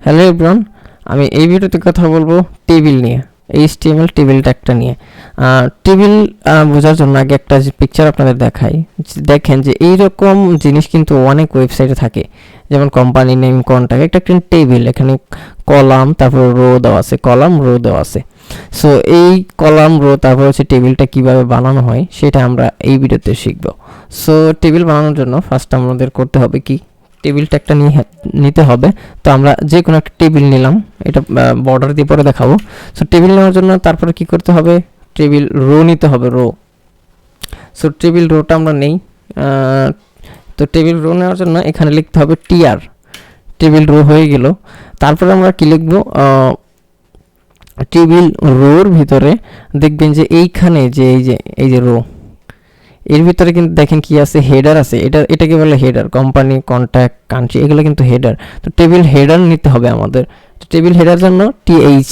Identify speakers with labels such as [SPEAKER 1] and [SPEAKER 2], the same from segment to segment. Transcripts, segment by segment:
[SPEAKER 1] Hello everyone, আমি এই ভিডিওতে কথা বলবো টেবিল নিয়ে, এইচটিএমএল টেবিল ট্যাগটা নিয়ে। টেবিল বোঝার জন্য আগে একটা পিকচার আপনাদের দেখাই। দেখেন যে এইরকম জিনিস কিন্তু অনেক ওয়েবসাইটে থাকে, যেমন কোম্পানি নেম, কন্ট্যাক্ট, একটা টেবিল, এখানে কলাম, তারপর রো দেওয়া আছে, কলাম রো দেওয়া আছে। সো এই কলাম রো তারপর হচ্ছে টেবিলটা কিভাবে বানানো হয় সেটা আমরা এই ভিডিওতে শিখব। সো টেবিল বানানোর জন্য ফার্স্ট আমাদের করতে হবে কি, টেবিল ট্যাগটা নিতে হবে। তো আমরা যে কোনো একটা টেবিল নিলাম, এটা বর্ডার দিয়ে পরে দেখাবো। সো টেবিল নেওয়ার জন্য তারপরে কি করতে হবে, টেবিল রো নিতে হবে, রো। সো টেবিল রোটা আমরা নেই। তো টেবিল রো নেওয়ার জন্য এখানে লিখতে হবে টিআর, টেবিল রো হয়ে গেল। তারপরে আমরা কি লিখবো, টেবিল রোর ভিতরে দেখবেন যে এইখানে যে এই যে রো, এর ভিতরে কিন্তু দেখেন কি আছে, হেডার আছে। এটাকে বলে হেডার, কোম্পানি, কন্ট্যাক্ট, কান্ট্রি, এগুলো কিন্তু হেডার। তো টেবিল হেডার নিতে হবে আমাদের। তো টেবিল হেডার জন্য টিএইচ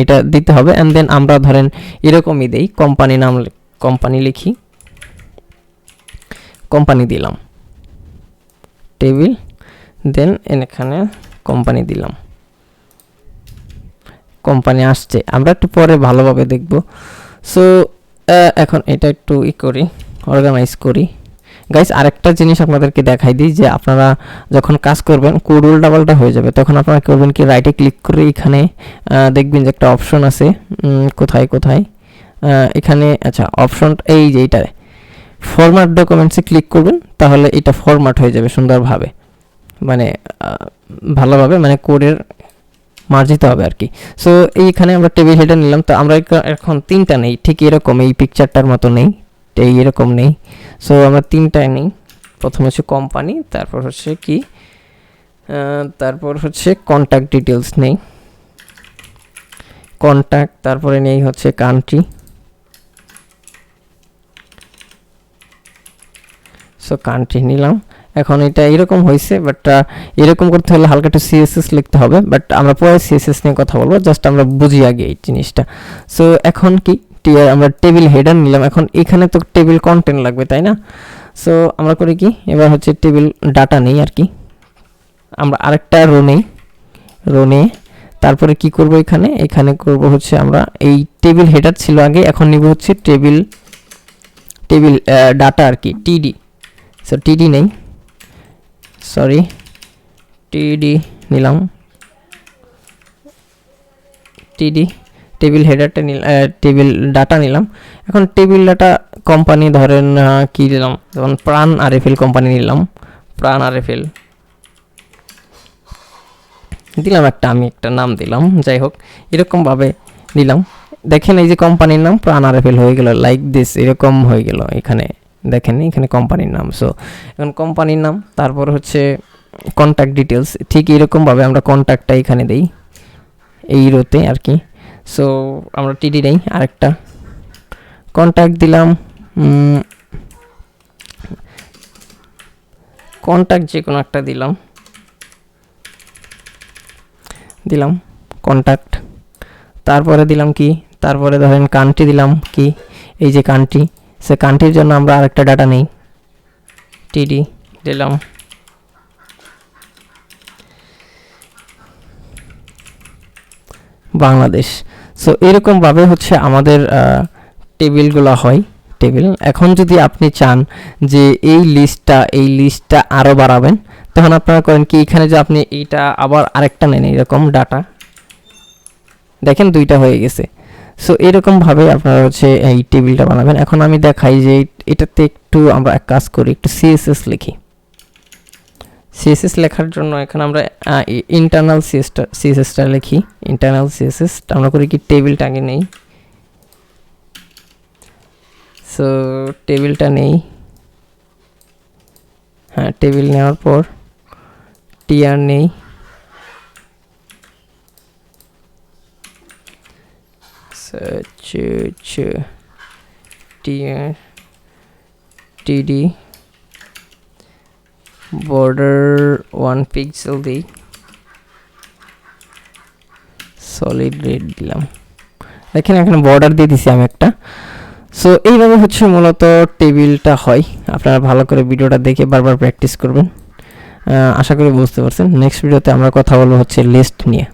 [SPEAKER 1] এটা দিতে হবে। অ্যান্ড দেন আমরা ধরেন এরকমই দেই, কোম্পানি নাম, কোম্পানি লিখি, কোম্পানি দিলাম, টেবিল, দেন এখানে কোম্পানি দিলাম, কোম্পানি আসছে। আমরা একটু পরে ভালোভাবে দেখব। সো এখন এটা একটু করি, অর্গানাইজ করি। গাইস, আরেকটা জিনিস আপনাদেরকে দেখাই দিই, যে আপনারা যখন কাজ করবেন কোড উল্টাপাল্টা হয়ে যাবে, তখন আপনারা করবেন কি, রাইটে ক্লিক করে এখানে দেখবেন যে একটা অপশন আছে, কোথায় এখানে, আচ্ছা অপশন এই যে এইটায় ফরম্যাট ডকুমেন্টসে ক্লিক করবেন, তাহলে এটা ফরম্যাট হয়ে যাবে সুন্দরভাবে, মানে ভালোভাবে, মানে কোডের মার্জিত হবে আর কি। সো এইখানে আমরা টেবিল হেডার নিলাম। তো আমরা এখন তিনটা নেই, ঠিক এরকম এই পিকচারটার মতো নেই, এরকম নেই। সো আমরা তিনটায় নেই। প্রথমে হচ্ছে কোম্পানি, তারপর হচ্ছে কি, তারপর হচ্ছে কন্ট্যাক্ট ডিটেলস নেই, কন্ট্যাক্ট, তারপরে নেই হচ্ছে কান্ট্রি। সো কান্ট্রি নিলাম। এখন এটা এরকম হয়েছে, বাট এরকম করতে হলে হালকা একটু সিএসএস লিখতে হবে, বাট আমরা পরে সিএসএস নিয়ে কথা বলবো, জাস্ট আমরা বুঝি আগে এই জিনিসটা। সো এখন কি, আমরা টেবিল হেডার নিলাম। এখন এখানে তো টেবিল কন্টেন্ট লাগবে, তাই না? সো আমরা করি কি, এবার হচ্ছে টেবিল ডাটা নেই আর কি, আমরা আরেকটা রো নেই, রো নিয়ে তারপরে কি করব, এখানে করব হচ্ছে আমরা এই টেবিল হেডার ছিল আগে, এখন নিব হচ্ছে টেবিল ডাটা আর কি, টিডি। সো টিডি নেই, সরি, টিডি নিলাম, টিডি টেবিল হেডারটা টেবিল ডাটা নিলাম। এখন টেবিল ডাটা কোম্পানি ধরেন কি দিলাম, যেমন প্রাণ আরএফএল কোম্পানি নিলাম, প্রাণ আরএফএল দিলাম, আমি একটা নাম দিলাম, যাই হোক এরকমভাবে দিলাম। দেখেন এই যে কোম্পানির নাম প্রাণ আরএফএল হয়ে গেল, লাইক দিস, এরকম হয়ে গেল। এখানে দেখেন, এখানে কোম্পানির নাম। সো এখন কোম্পানির নাম, তারপর হচ্ছে কন্ট্যাক্ট ডিটেলস, ঠিক এরকমভাবে আমরা কন্ট্যাক্টটা এখানে দেই, এই রোতে আর কি। সো আমরা টিডি নেই, আরেকটা কন্ট্যাক্ট দিলাম, কন্ট্যাক্ট যে কোনো একটা দিলাম কন্ট্যাক্ট। তারপরে দিলাম কি, তারপরে ধরেন কান্ট্রি দিলাম কি, এই যে কান্ট্রি। সে কান্ট্রির জন্য আমরা আরেকটা ডাটা নেই, টিডি দিলাম। বাংলাদেশ। সো এরকমভাবে হচ্ছে আমাদের টেবিলগুলো হয়, টেবিল। এখন যদি আপনি চান যে এই লিস্টটা আরও বাড়াবেন, তখন আপনারা করেন কি, এখানে যে আপনি এইটা আবার আরেকটা নেন, এরকম ডাটা, দেখেন দুইটা হয়ে গেছে। সো এরকমভাবে আপনারা হচ্ছে এই টেবিলটা বানাবেন। এখন আমি দেখাই যে এটাতে একটু আমরা এক কাজ করি, একটু সিএসএস লিখি। সিএসএস লেখার জন্য এখানে আমরা ইন্টারনাল সিএসএসটা লিখি, ইন্টারনাল সিএসএস আমরা করি কি, টেবিলটা আগে নেই। সো টেবিলটা নেই, হ্যাঁ টেবিল নেওয়ার পর টিআর নেই, টিআর, টিডি, বর্ডার 1 পিক্সেল দিই, সলিড রেড দিলাম, দেখেন এখানে বর্ডার দিয়ে দিছি আমি একটা। সো এইভাবে হচ্ছে মূলত টেবিলটা হয়। আপনারা ভালো করে ভিডিওটা দেখে বারবার প্র্যাকটিস করবেন। আশা করি বুঝতে পারছেন। নেক্সট ভিডিওতে আমরা কথা বলবো হচ্ছে লিস্ট নিয়ে।